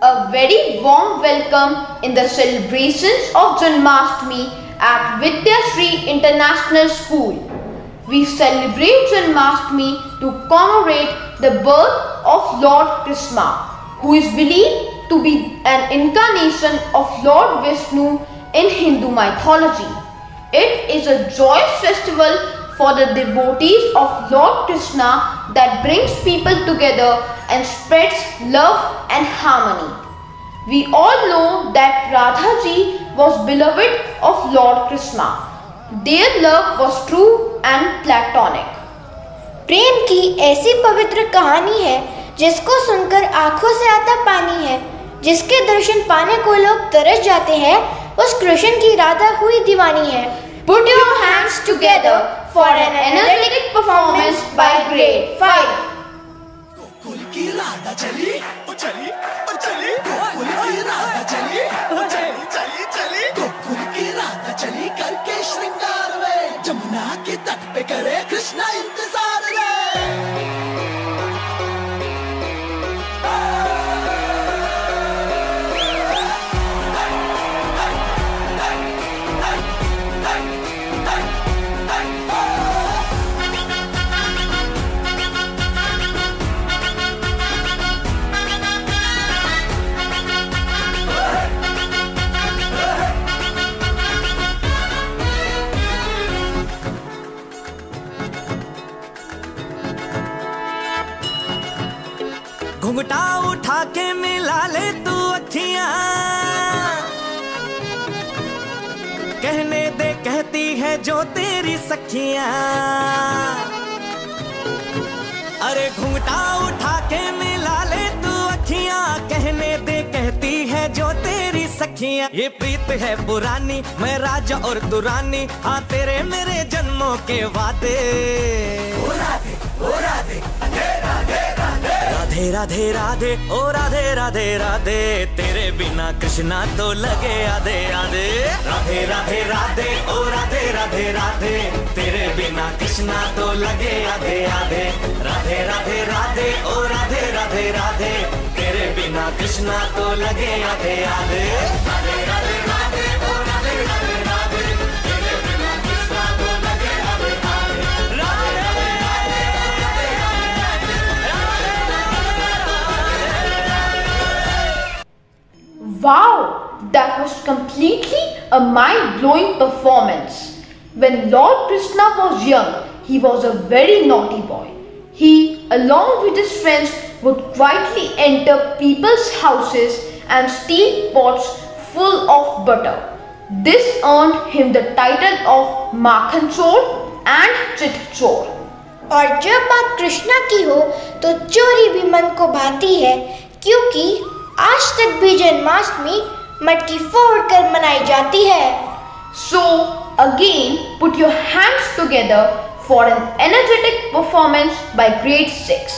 A very warm welcome in the celebrations of Janmashtami at Vidyashree International School. We celebrate Janmashtami to commemorate the birth of Lord Krishna, who is believed to be an incarnation of Lord Vishnu in Hindu mythology. It is a joyous festival for the devotees of Lord Krishna that brings people together and spreads love and harmony. We all know that Radha ji was beloved of Lord Krishna. Their love was true and platonic. प्रेम की ऐसी पवित्र कहानी है जिसको सुनकर आंखों से आता पानी है, जिसके दर्शन पाने को लोग तरस जाते हैं, उस कृष्ण की राधा हुई दीवानी है। Put your hands together for an energetic performance by grade 5. Gokul की राधा चली, ओ चली, ओ चली, गोकुल की राधा चली, ओ चली, चली, चली, गोकुल की राधा चली करके श्रृंगार में, जमुना के तट पे करे कृष्णा इंतजार रे। घुंघटा उठा के मिला ले तू अखियां, कहने दे कहती है जो तेरी सखियां। अरे घुंघटा उठा के मिला ले तू अखियां, कहने दे कहती है जो तेरी सखियां। ये प्रीत है पुरानी, मैं राजा और दुरानी, हाँ तेरे मेरे जन्मों के वादे। ओ राधे, ओ राधे, राधे राधे राधे राधे राधे, ओ राधे राधे राधे, तेरे बिना कृष्णा तो लगे आधे आधे। राधे राधे राधे, ओ राधे राधे राधे, तेरे बिना कृष्णा तो लगे आधे आधे। राधे राधे राधे, ओ राधे राधे राधे, तेरे बिना कृष्णा तो लगे आधे आधे। राधे राधे राधे, ओ राधे राधे राधे, तेरे बिना कृष्णा तो लगे आधे आधे। Radhe Wow, that was completely a mind-blowing performance. When Lord Krishna was young, he was a very naughty boy. He, along with his friends, would quietly enter people's houses and steal pots full of butter. This earned him the title of Makhan Chor and Chit Chor. और जब बात कृष्णा की हो तो चोरी भी मन को भाती है, क्योंकि आज तक भी जन्माष्टमी मटकी फोड़कर मनाई जाती है। So again, put your hands together for an energetic performance by grade 6.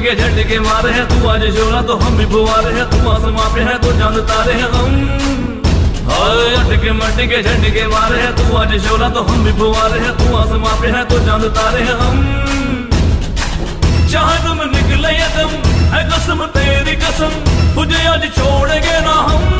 के झटके मारे हैं, तू आज शोला तो हम भी फुवारे हैं, तू आसमां पे है तो चांद तारे हैं हम। हाय अटके मटके झटके मारे हैं, तू आज शोला तो हम भी फुवारे हैं, तू आसमां पे है तो चांद तारे हैं हम। चाहे तुम निकले या तुम है कसम तेरी कसम, तुझे आज छोड़ेंगे ना हम।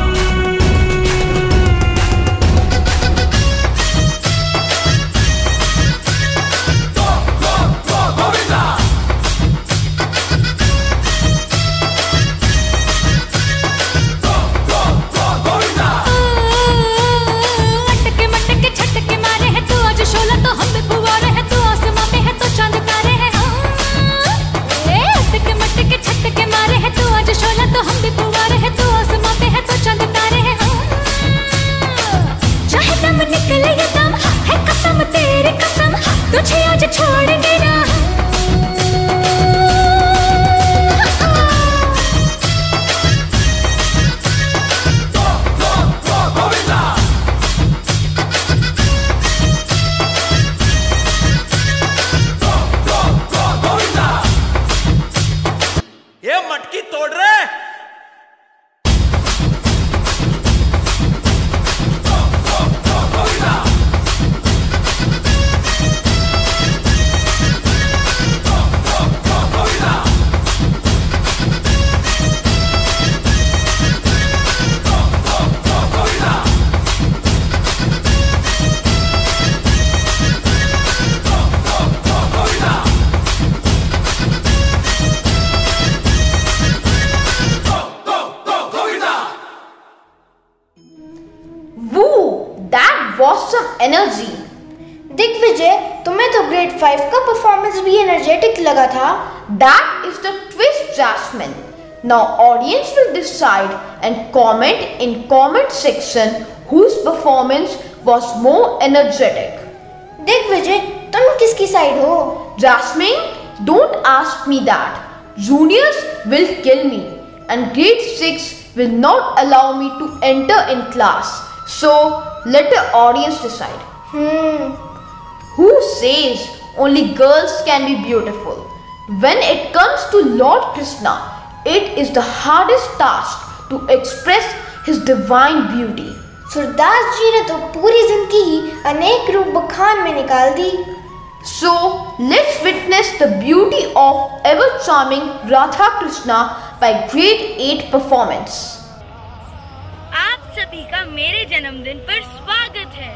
तुझे आज छोड़ेंगे ना। energy. दिग्विजय, तुम्हें तो ग्रेड 5 का परफॉर्मेंस भी एनर्जेटिक लगा था। That is the twist, Jasmine. Now audience will decide and comment in comment section whose performance was more energetic. Digvijay, तुम किसकी साइड हो? Jasmine, don't ask me that. Juniors will kill me and grade 6 will not allow me to enter in class. So let the audience decide. Who says only girls can be beautiful? When it comes to Lord Krishna, it is the hardest task to express his divine beauty. Surdas जी ने तो पूरी जिंदगी ही अनेक रूप बखान में निकाल दी। So let's witness the beauty of ever charming Radha Krishna by grade 8 performance. आप सभी का मेरे जन्मदिन पर स्वागत है।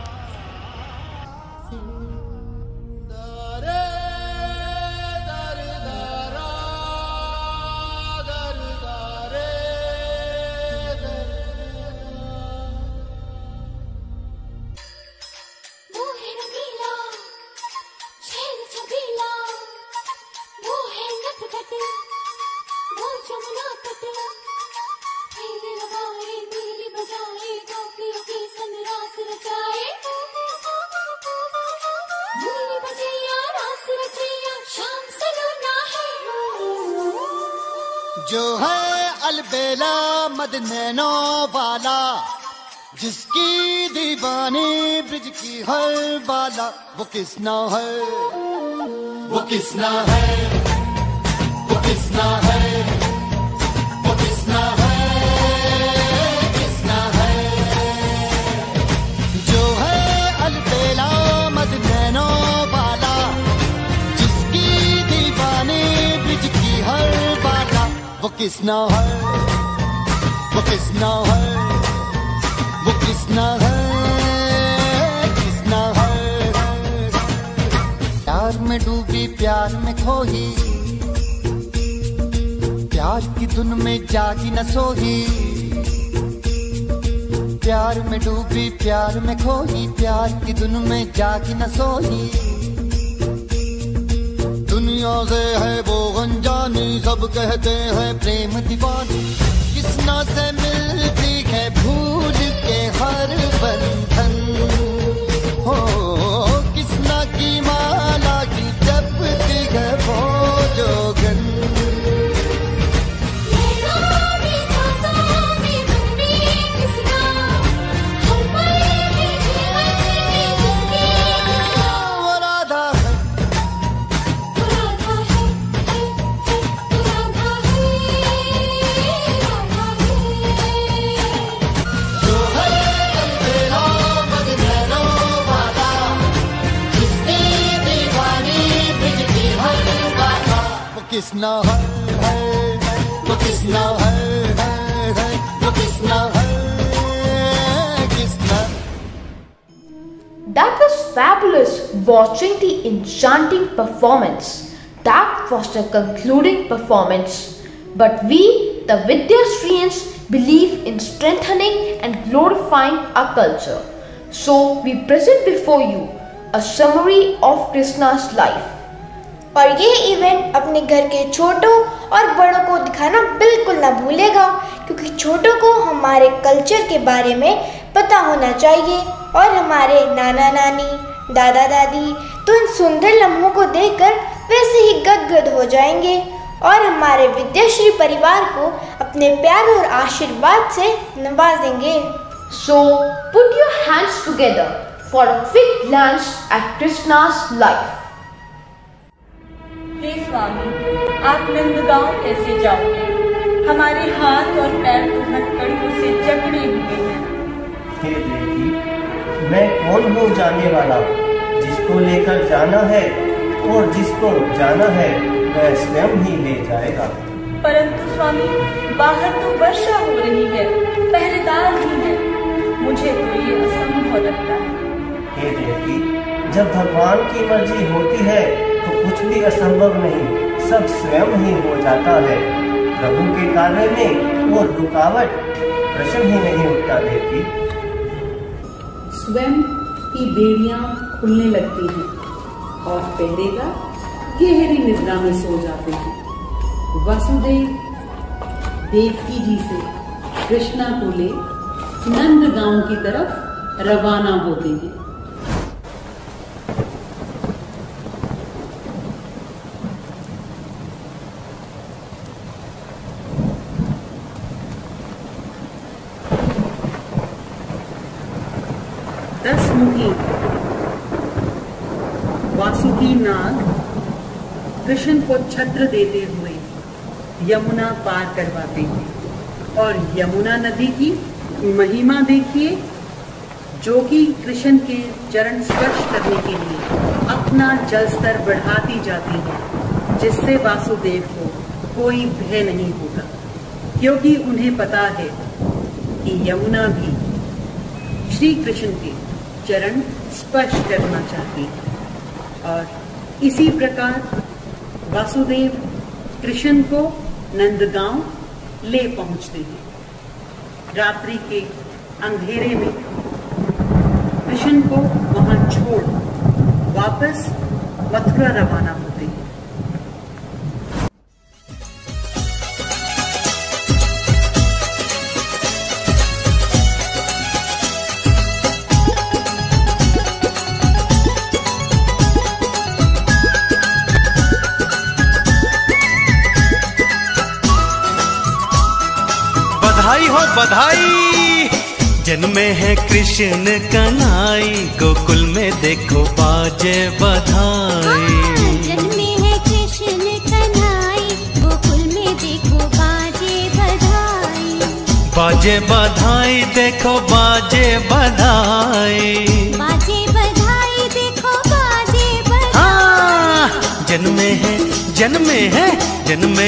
जो है अलबेला मदनैनो वाला, जिसकी दीवानी ब्रिज की हर बाला, वो किसना है, वो किसना है, वो किसना है, वो किसना है, किसना है। जो है अलबेला मदनैनो वाला, जिसकी दीवानी ब्रिज की हर बाला, वो किसना है, वो किसना है, वो किसना है, किसना है। प्यार में डूबी प्यार में खोही, प्यार की धुन में जागी न सोही। प्यार में डूबी प्यार में खोही, प्यार की धुन में जागी न सोही। दुनिया से है वो अनजानी, सब कहते हैं प्रेम दीवानी। किसना से मिलती है भूल के हर बंधन, हो किसना की माला की जपती है वो जोगन। किसना है, वो किसना है, वो किसना है, Kisna. That was fabulous watching the enchanting performance. That was the concluding performance. But we, the Vidyashriyans, believe in strengthening and glorifying our culture. So we present before you a summary of Krishna's life. और ये event अपने घर के छोटों और बड़ों को दिखाना बिल्कुल ना भूलेगा, क्योंकि छोटों को हमारे कल्चर के बारे में पता होना चाहिए और हमारे नाना नानी, दादा दादी तो इन सुंदर लम्हों को देखकर वैसे ही गदगद हो जाएंगे और हमारे विद्याश्री परिवार को अपने प्यार और आशीर्वाद से नवाजेंगे। So put your hands together for a quick glance at Krishna's life. हे स्वामी, आप नंदगांव कैसे जाओगे? हमारे हाथ और पैर तो हथकड़ियों से जकड़े हुए हैं। हे देवी, मैं कौन हूँ जाने वाला? जिसको लेकर जाना है और जिसको जाना है वह स्वयं ही ले जाएगा। परंतु स्वामी, बाहर तो वर्षा हो रही है, पहरेदार भी है, मुझे तो ये असंभव लगता है। हे देवी, जब भगवान की मर्जी होती है तो कुछ भी असंभव नहीं, सब स्वयं ही हो जाता है। प्रभु के कार्य में और रुकावट प्रश्न ही नहीं उठता देवी। स्वयं की बेड़ियां खुलने लगती हैं और पहरेदार गहरी निद्रा में सो जाते हैं। वसुदेव देवकी जी से कृष्णा को ले नंदगांव की तरफ रवाना होते हैं। दसमुखी वासुकी नाग कृष्ण को छत्र देते हुए यमुना पार करवाते हैं और यमुना नदी की महिमा देखिए, जो कि कृष्ण के चरण स्पर्श करने के लिए अपना जल स्तर बढ़ाती जाती है, जिससे वासुदेव को कोई भय नहीं होगा, क्योंकि उन्हें पता है कि यमुना भी श्री कृष्ण के चरण स्पर्श करना चाहती है। और इसी प्रकार वासुदेव कृष्ण को नंदगांव ले पहुंचते हैं। रात्रि के अंधेरे में कृष्ण को वहां छोड़ वापस मथुरा रवाना होते हैं। बधाई हो बधाई, जन्मे है कृष्ण कन्हई, गोकुल में देखो बाजे बधाई। जन्मे है कृष्ण कन्हई, गोकुल में देखो बाजे बधाई। बाजे बधाई देखो बाजे बधाई, बाजे बधाई देखो बाजे बधाई। हाँ, जन्मे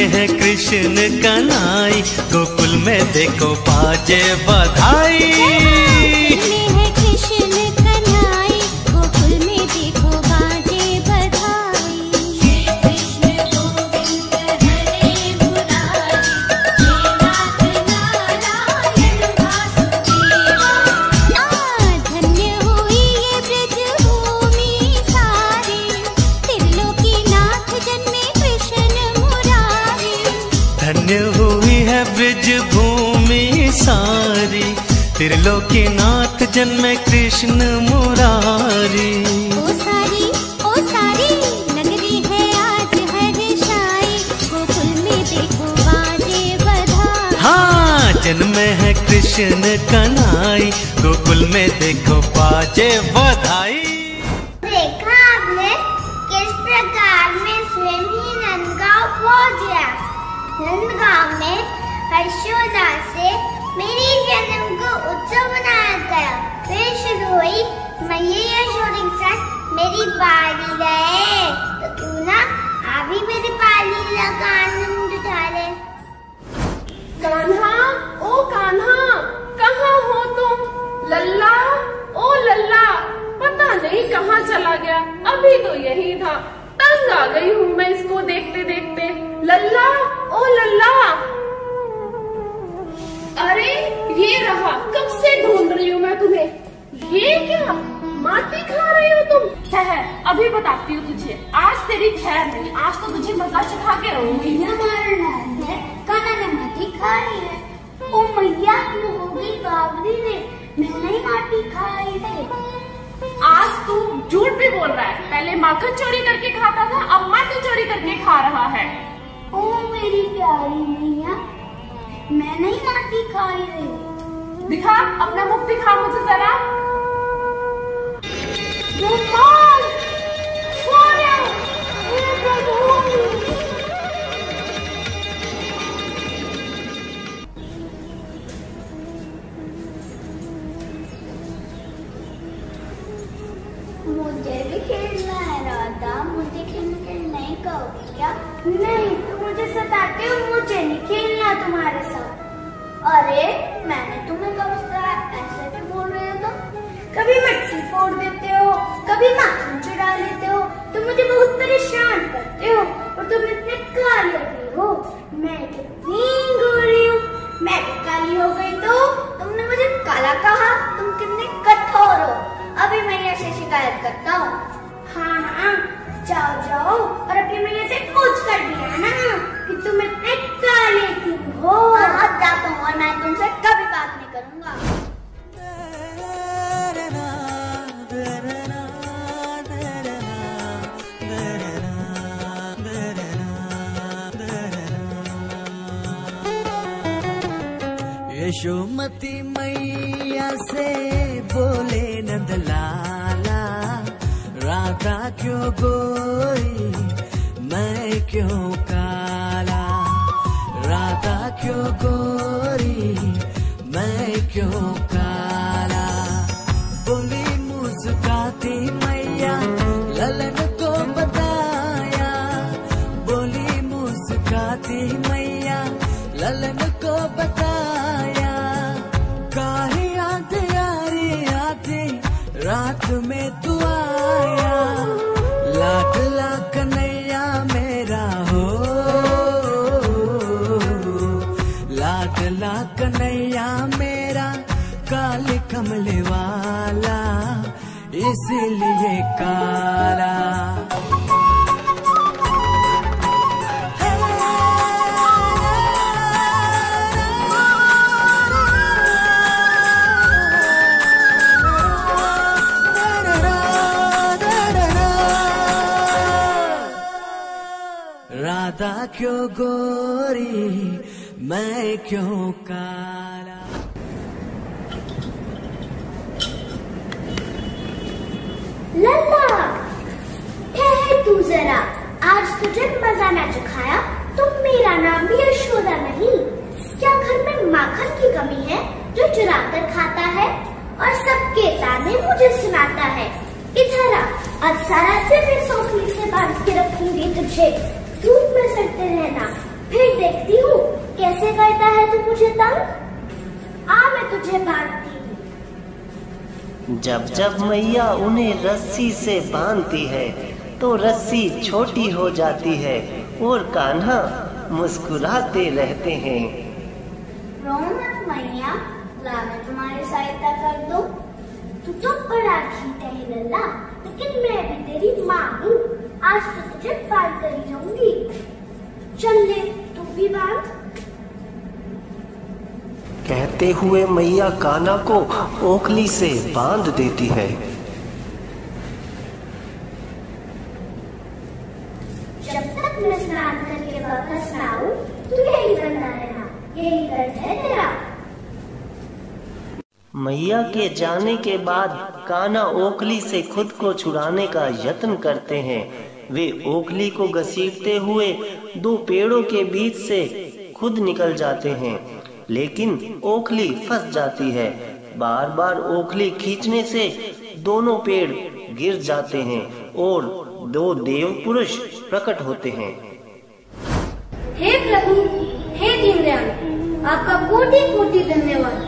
है कृष्ण कन्हई, गोकुल में देखो बाजे बधाई। जन्मे है कृष्ण कन्हई, गोकुल में देखो बाजे बधाई। कृष्ण गोविंद हरे मुरारी, हे नाथ नारायण वासुदेवा। धन्य हुई ये ब्रज भूमि सारी, त्रिलोकीनाथ जन्मे कृष्ण मुरारी। धन्य हुई है ब्रज भूमि सारी, त्रिलोकीनाथ जन्मे कृष्ण मुरारी। ओ सारी नगरी है आज हर्षाई, गोकुल में देखो बाजे बधाई। हाँ, जन्मे है कृष्ण कन्हई, गोकुल में देखो बाजे बधाई। देखा आपने किस प्रकार में स्वयं ही नंदगांव पहुंच गया। नंदगांव में हर्षोल्लास से मेरी जन्म को उत्सव मनाया गया। फिर शुरू हुई मैया यशोदा के साथ मेरी बारी गए, तो क्यों ना आप भी मेरी बारी का आनंद उठा ले। कान्हा, ओ कान्हा, कहाँ हो तुम? लल्ला, ओ लल्ला, पता नहीं कहाँ चला गया, अभी तो यही था। तंग आ गई हूँ मैं इसको देखते देखते। लल्ला, ओ लल्ला। अरे ये रहा, कब से ढूंढ रही हूँ मैं तुम्हें। ये क्या माटी खा रही हो तुम? है अभी बताती हूँ तुझे। आज तेरी खैर नहीं, आज तो तुझे मजा चखा के रहूंगी। कान्हा ने माटी खाई है। ओ मैया तू होगी बावरी रे, मैंने ही माटी खाई है। आज तू झूठ भी बोल रहा है। पहले माखन चोरी करके खाता था, अब माटी चोरी करके खा रहा है। ओ मेरी प्यारी मैया, मैंने ही माटी खाई है। दिखा, अपना मुख दिखा मुझे जरा। मुझे भी खेलना है राधा, मुझे खेलना नहीं कहोगी क्या? नहीं, तुम मुझे सताते हो, मुझे नहीं खेलना तुम्हारे साथ। अरे मैंने तुम्हें कब सताया? ऐसे क्यों बोल रहे हो तुम? कभी मटकी फोड़ देते हो, कभी माखन चुरा लेते हो, तुम मुझे बहुत परेशान करते हो और तुम इतने काले भी हो। मैं कितनी गोरी हूँ, मैं भी काली हो गई तो तुमने मुझे काला कहा। तुम कितने कठोर हो। अभी मैं यहाँ से जाओ जाओ और अपनी मैया से पूछ कर दिया ना कि तुम इतने काले क्यों हो। अब जाता हूँ और मैं तुमसे कभी बात नहीं करूँगा। यशोमती मैया से बोले नंदलाला, राधा क्यों गोरी मैं क्यों काला, राधा क्यों गोरी मैं क्यों काला। बोली मुस्काती मैया ललन को बताया, बोली मुस्काती मैया ललन को बताया। काहे आते यारी आते रात में तू आया, लाडला कन्हैया मेरा हो, लाडला कन्हैया मेरा काले कमले वाला इसलिए काला। राधा क्यों गोरी मैं क्यों काला। लल्ला ठहर तू जरा, आज तुझे मजा न चखाया तो मेरा नाम भी यशोदा नहीं। क्या घर में माखन की कमी है जो चुरा कर खाता है और सबके ताने मुझे सुनाता है। इधर आ, आज सारा दिन इस ओखली से बांध के रखूंगी तुझे। धूप में सड़ते रहना, फिर देखती हूँ कैसे करता है तू मुझे तंग। आ मैं तुझे बांधती हूँ। जब जब मैया उन्हें रस्सी से बांधती है तो रस्सी छोटी हो जाती है और कान्हा मुस्कुराते रहते हैं। रो मत मैया, ला मैं तुम्हारी सहायता कर दूं। तू तो बड़ा ठीक है लल्ला, लेकिन मैं भी तेरी माँ हूँ। आज तो तुझे बांध कर ही जाऊंगी। चल ले तू भी बांध। कहते हुए मैया कान्हा को ओखली से बांध देती है। जब तक मैं स्नान करके वापस ना आऊं, तू यही बंधा रहना, यही दर्द है तेरा। मैया के जाने के बाद कान्हा ओखली से खुद को छुड़ाने का यत्न करते हैं। वे ओखली को घसीटते हुए दो पेड़ों के बीच से खुद निकल जाते हैं, लेकिन ओखली फंस जाती है। बार बार ओखली खींचने से दोनों पेड़ गिर जाते हैं और दो देव पुरुष प्रकट होते हैं। हे प्रभु, हे दीनदयाल, आपका कोटि कोटि धन्यवाद।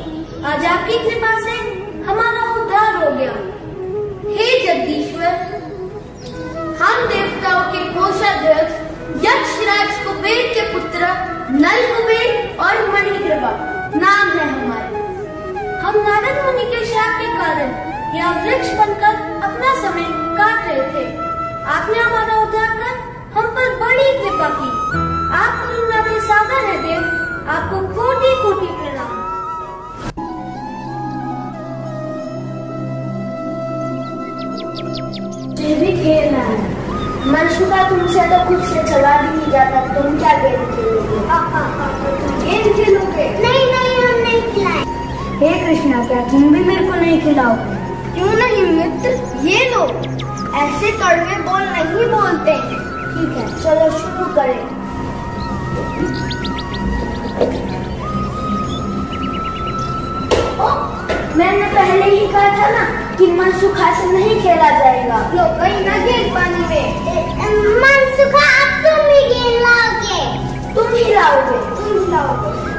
आज आपकी कृपा से हमारा उद्धार हो गया। हे जगदीश्वर, हम देवताओं के कोषाध्यक्ष यक्षराज कुबेर के पुत्र नल कुबेर और मणिग्रीवा नाम है हमारे। हम नारद मुनि के शाप के कारण यह वृक्ष बनकर अपना समय काट रहे थे। आपने हमारा उद्धार कर हम पर बड़ी कृपा की। आप करुणा के सागर है देव, आपको कोटि कोटि प्रणाम। मुझे भी खेलना है। मनसुखा तुमसे तो खुद से चला भी नहीं जाता, तुम क्या गेम खेलोगे? तुम गेम खेलोगे? नहीं नहीं, हम नहीं खिलाए। हे कृष्णा, क्या तुम भी मेरे को नहीं खिलाओगे? क्यों नहीं मित्र, ये लो। ऐसे कड़वे बोल नहीं बोलते हैं। ठीक है, चलो शुरू करें। मैंने पहले ही कहा था ना कि मनसुखा से नहीं खेला जाएगा। लो कहीं ना गेंद पानी में। मनसुखा, अब तुम ही गेंद लाओगे। तुम ही लाओगे।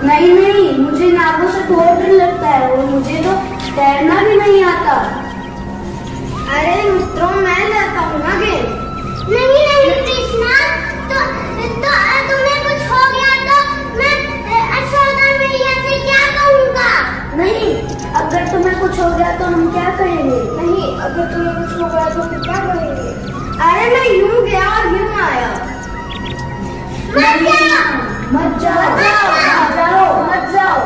नहीं नहीं, मुझे नावों से बहुत डर लगता है और मुझे तो तैरना भी नहीं आता। अरे मित्रों, मैं लाता हूँ ना गेंद। नहीं नहीं कृष्णा, तो तुम्हें कुछ हो गया तो मैं यशोदा मैया से क्या कहूँगा? नहीं, अगर तुम्हें कुछ हो गया तो हम क्या करेंगे? नहीं, अगर तुम्हें कुछ हो गया तो फिर क्या करेंगे? अरे मैं यूं गया और यूं आया। मत जाओ, मत जाओ, मत जाओ।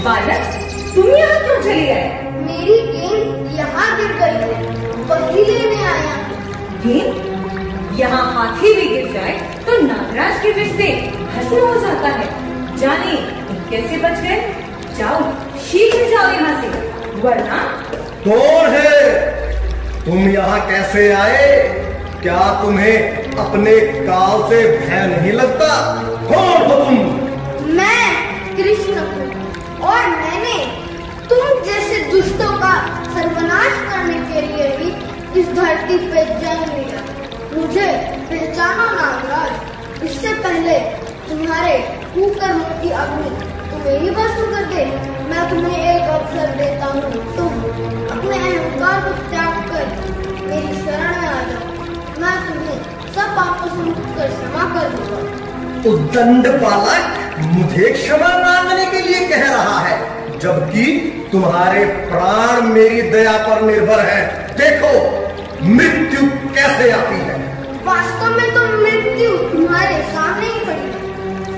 बालक, तुम यहाँ क्यों चली आए? मेरी गेंद यहाँ गिर गई है, वही लेने आया। गेंद? यहाँ हाथी भी गिर जाए तो नागराज के रिश्ते भस्म हो जाता है। जाने तुम कैसे बच गए? जाओ, शीघ्र जाओ यहाँ से, वरना। कौन है? तुम यहाँ कैसे आए? क्या तुम्हें अपने काल से भय नहीं लगता? कौन हो तुम? मैं कृष्ण हूँ और मैंने तुम जैसे दुष्टों का सर्वनाश करने के लिए ही इस धरती पे जन्म लिया। मुझे पहचानो नागराज, इससे पहले तुम्हारे कुकर्मों की अग्नि तुम्हें ही भस्म कर दे। मैं तुम्हें एक अवसर देता हूँ, तुम अपने अहंकार को त्याग कर मेरी शरण में आ जाओ। मैं तुम्हें सब पापों से मुक्त कर क्षमा कर दूंगा। उद्दंड बालक मुझे क्षमा मांगने के लिए कह रहा है, जबकि तुम्हारे प्राण मेरी दया पर निर्भर है। देखो मृत्यु कैसे आती है। वास्तव में तो मृत्यु तुम्हारे सामने ही खड़ी है,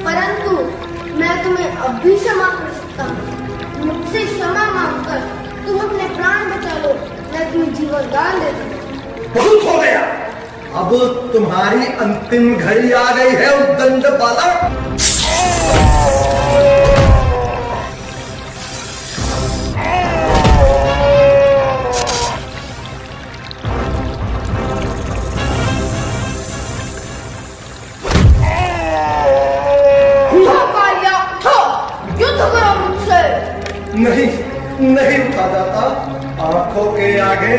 परंतु मैं तुम्हें अब भी क्षमा कर सकता हूँ। मुझसे क्षमा मांगकर तुम अपने प्राण बचा लो, मैं तुम्हें जीवन दान दे दूंगा। बहुत हो गया, अब तुम्हारी अंतिम घड़ी आ गई है उद्दंड बालक। नहीं नहीं उठा जाता, आंखों के आगे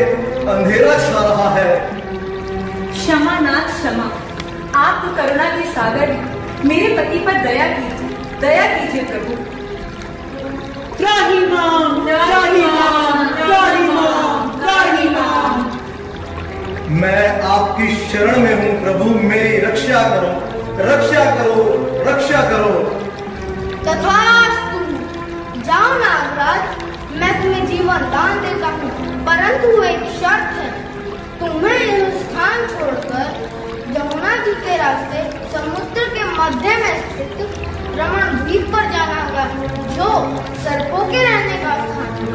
अंधेरा छा रहा है। क्षमा नाथ क्षमा, आप तो करुणा के सागर, मेरे पति पर दया कीजिए प्रभु। त्राही माम, त्राही माम, त्राही माम, त्राही माम। मैं आपकी शरण में हूँ प्रभु, मेरी रक्षा करो, रक्षा करो, रक्षा करो। तथास्तु। जाओ नागराज, मैं तुम्हें जीवन दान देता हूँ, परंतु एक शर्त है। तुम्हें यह स्थान छोड़कर यमुना जी के रास्ते समुद्र के मध्य में स्थित रमण द्वीप पर जाना होगा, जो सर्पों के रहने का स्थान है।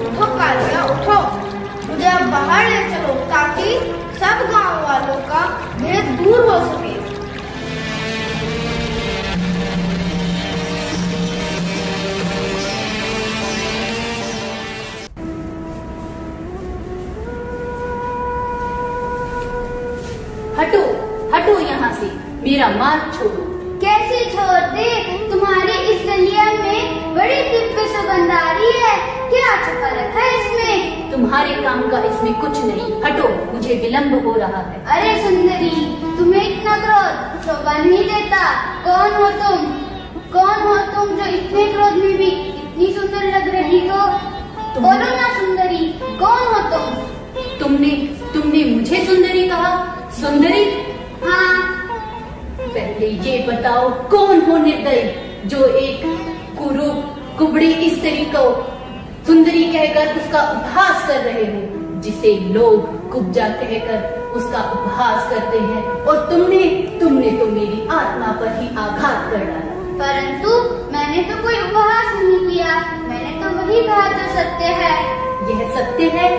उठो कालिया, उठो, मुझे अब बाहर ले चलो ताकि सब गांव वालों का भेद दूर हो सके। हटो, हटो यहाँ से, मेरा मार्ग छोड़ो। कैसे छोड़ दे? तुम्हारी इस गलिया में बड़ी दिव्य सुगंध आ रही है, क्या छुपा रखा है इसमें? तुम्हारे काम का इसमें कुछ नहीं, हटो, मुझे विलंब हो रहा है। अरे सुंदरी, तुम्हें इतना क्रोध शोभा नहीं देता। कौन हो तुम? कौन हो तुम जो इतने क्रोध में भी इतनी सुंदर लग रही हो? बोलो ना सुंदरी, कौन हो तुम? तुमने मुझे सुंदरी कहा? सुंदरी? हाँ। पहले ये बताओ, कौन हो निर्दयी जो एक कुरूप कुबड़ी स्त्री को सुंदरी कहकर उसका उपहास कर रहे हो, जिसे लोग कुब्जा कहकर उसका उपहास करते हैं, और तुमने तो मेरी आत्मा पर ही आघात कर डाला। परंतु मैंने तो कोई उपहास नहीं किया, मैंने तो वही कहा जो सत्य है। यह सत्य है?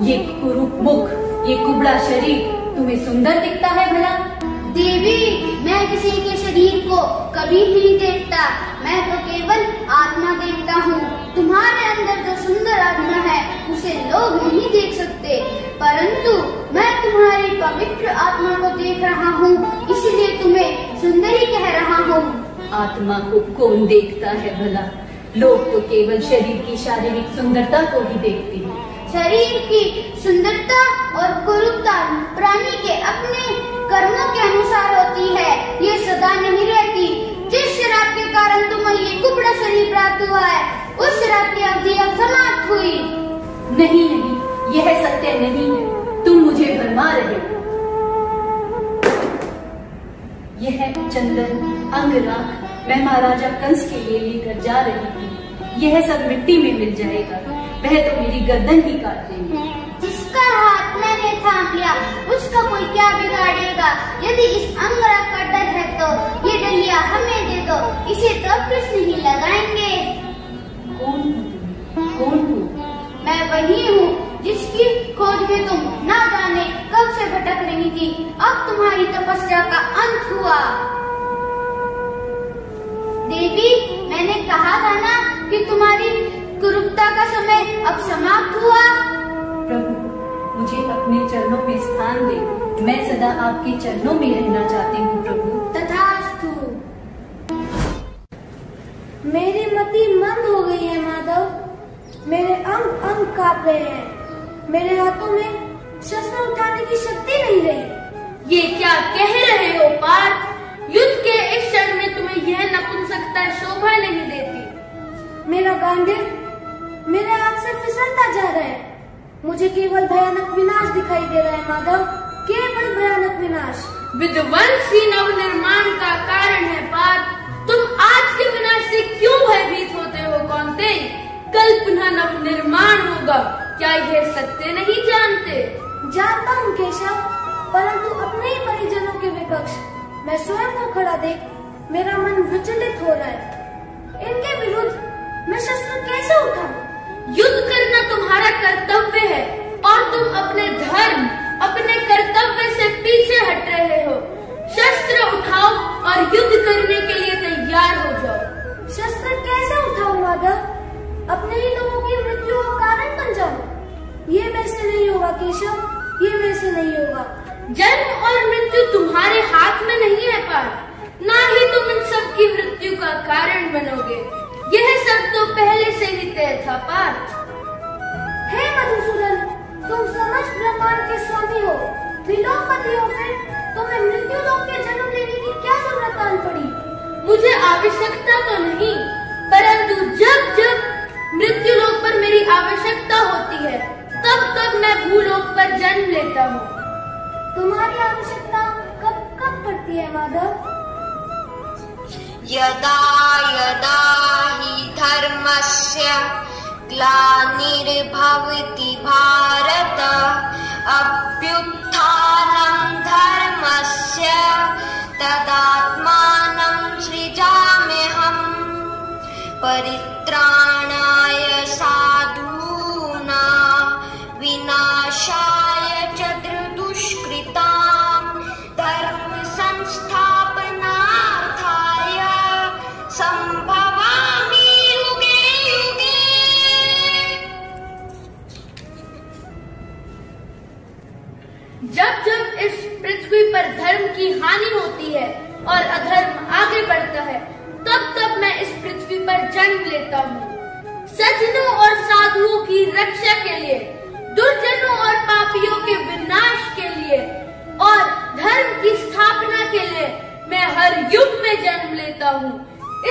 ये कुरूप मुख, ये कुबड़ा शरीर तुम्हें सुंदर दिखता है भला? देवी, मैं किसी के शरीर को कभी नहीं देखता, मैं तो केवल आत्मा देखता हूँ। तुम्हारे अंदर जो सुंदर आत्मा है उसे लोग नहीं देख सकते, परंतु मैं तुम्हारी पवित्र आत्मा को देख रहा हूँ, इसलिए तुम्हें सुंदरी कह रहा हूँ। आत्मा को कौन देखता है भला? लोग तो केवल शरीर की शारीरिक सुंदरता को ही देखते हैं। शरीर की सुंदरता और कुरूपता प्राणी के अपने कर्मों के अनुसार होती है, ये सदा नहीं रहती। जिस शराब के कारण तुम्हें ये कुबड़ा शरीर प्राप्त हुआ है, उस शराब की अवधि अब समाप्त हुई। नहीं, यह सत्य नहीं है। तुम रमा रहे हो। यह चंदन अंगराग मैं महाराजा कंस के लिए लेकर जा रही थी। यह सब मिट्टी में मिल जाएगा, वह तो मेरी गर्दन ही काट देंगे। जिसका हाथ मैंने थाम लिया उसका कोई क्या बिगाड़ेगा। यदि इस अंगराग का डर है तो ये डलिया हमें दे दो, इसे तो कृष्ण ही लगाएंगे। कौन हो? मैं वही हूँ जिसकी खोज में तुम ना जाने कब से भटक रही थी। अब तुम्हारी तपस्या का अंत हुआ। देवी, मैंने कहा था ना कि तुम्हारी कुरूपता का समय अब समाप्त हुआ। प्रभु, मुझे अपने चरणों में स्थान दे, मैं सदा आपके चरणों में रहना चाहती हूँ प्रभु। तथास्तु। मेरी मति मंद हो गई है माधव, मेरे अंग अंग कांप रहे हैं, मेरे हाथों में शस्त्र उठाने की शक्ति नहीं रही। ये क्या कह रहे हो पार्थ? युद्ध के इस क्षण में तुम्हें यह नपुंसकता शोभा नहीं देती। मेरा गांडीव मेरे हाथ से फिसलता जा रहा है। मुझे केवल भयानक विनाश दिखाई दे रहा है माधव, केवल भयानक विनाश। विध्वंसी नवनिर्माण का कारण है पार्थ। तुम आज के विनाश से क्यों भयभीत होते हो कौन्तेय? कल पुनः नवनिर्माण होगा, क्या यह सत्य नहीं जानते? जानता हूँ केशव, परंतु अपने ही परिजनों के विपक्ष मैं स्वयं को खड़ा देख मेरा मन विचलित हो रहा है। इनके विरुद्ध मैं शस्त्र कैसे उठाऊं? युद्ध करना तुम्हारा कर्तव्य है और तुम अपने धर्म, अपने कर्तव्य से पीछे हट रहे हो। शस्त्र उठाओ और युद्ध करने के लिए तैयार हो जाओ। शस्त्र कैसे उठाऊं माधव? अपने ही लोगों की मृत्यु का कारण बन जाऊं? ये मेरे से नहीं होगा केशव, ये मेरे से नहीं होगा। जन्म और मृत्यु तुम्हारे हाथ में नहीं है पार्थ, ना ही तुम इन सब की मृत्यु का कारण बनोगे। यह सब तो पहले से ही तय था पार्थ। हे मधुसूदन, तुम समस्त ब्रह्मांड के स्वामी हो, त्रिलोकपति हो, फिर तुम्हें मृत्यु लोक के जन्म लेने की क्या जरूरत आन पड़ी? मुझे आवश्यकता तो नहीं, परंतु जब जब मृत्यु लोक पर मेरी आवश्यकता होती है तब तब मैं भूलोक पर जन्म लेता हूँ। तुम्हारी आवश्यकता कब कब पड़ती है माधव? यदा यदा हि धर्मस्य ग्लानिर्भवति भारत अभ्युत्थानं धर्मस्य तदात्मानं सृजाम्यहम् परित्राणाय साधूनां विनाशाय च दुष्कृतां धर्म संस्थापनार्थाय संभवामि युगे युगे। जब जब इस पृथ्वी पर धर्म की हानि होती है और अधर्म आगे बढ़ता है तब तब मैं इस पृथ्वी पर जन्म लेता हूँ। सज्जनों और साधुओं की रक्षा के लिए, दुर्जनों और पापियों के विनाश के लिए और धर्म की स्थापना के लिए मैं हर युग में जन्म लेता हूँ।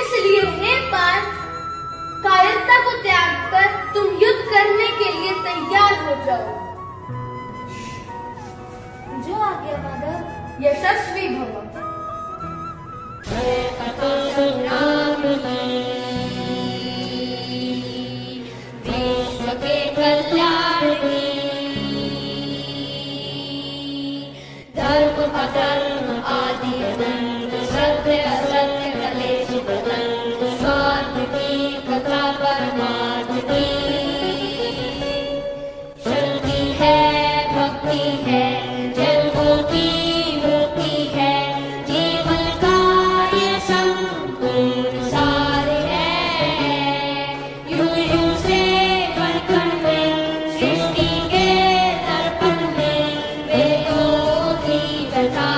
इसलिए हे पार्थ, कायरता को त्याग कर तुम युद्ध करने के लिए तैयार हो जाओ। जो आ गया माधव। यशस्वी भव। विश्व के कल्याण की, धर्म अधर्म आदि अनंत, सत्य असत्य कलेश बदंत, स्वार्थ की कथा परमार्थ की, शक्ति है भक्ति है जन्मों की मुक्ति है, जीवन का ये संपूर्ण सार है। युग युग से कण में सृष्टि के दर्पण में वेदों की कथा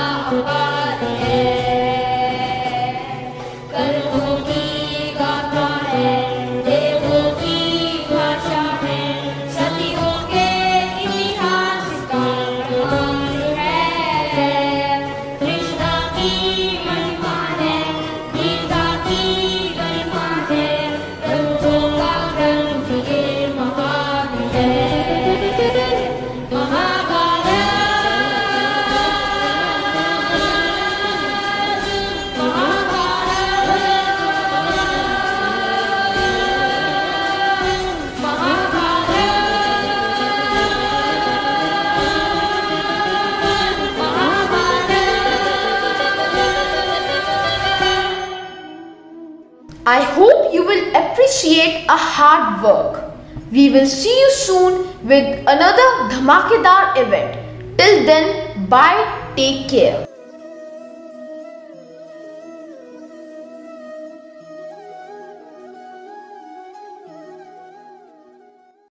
appreciate a hard work. We will see you soon with another dhamakedar event. Till then, bye, take care.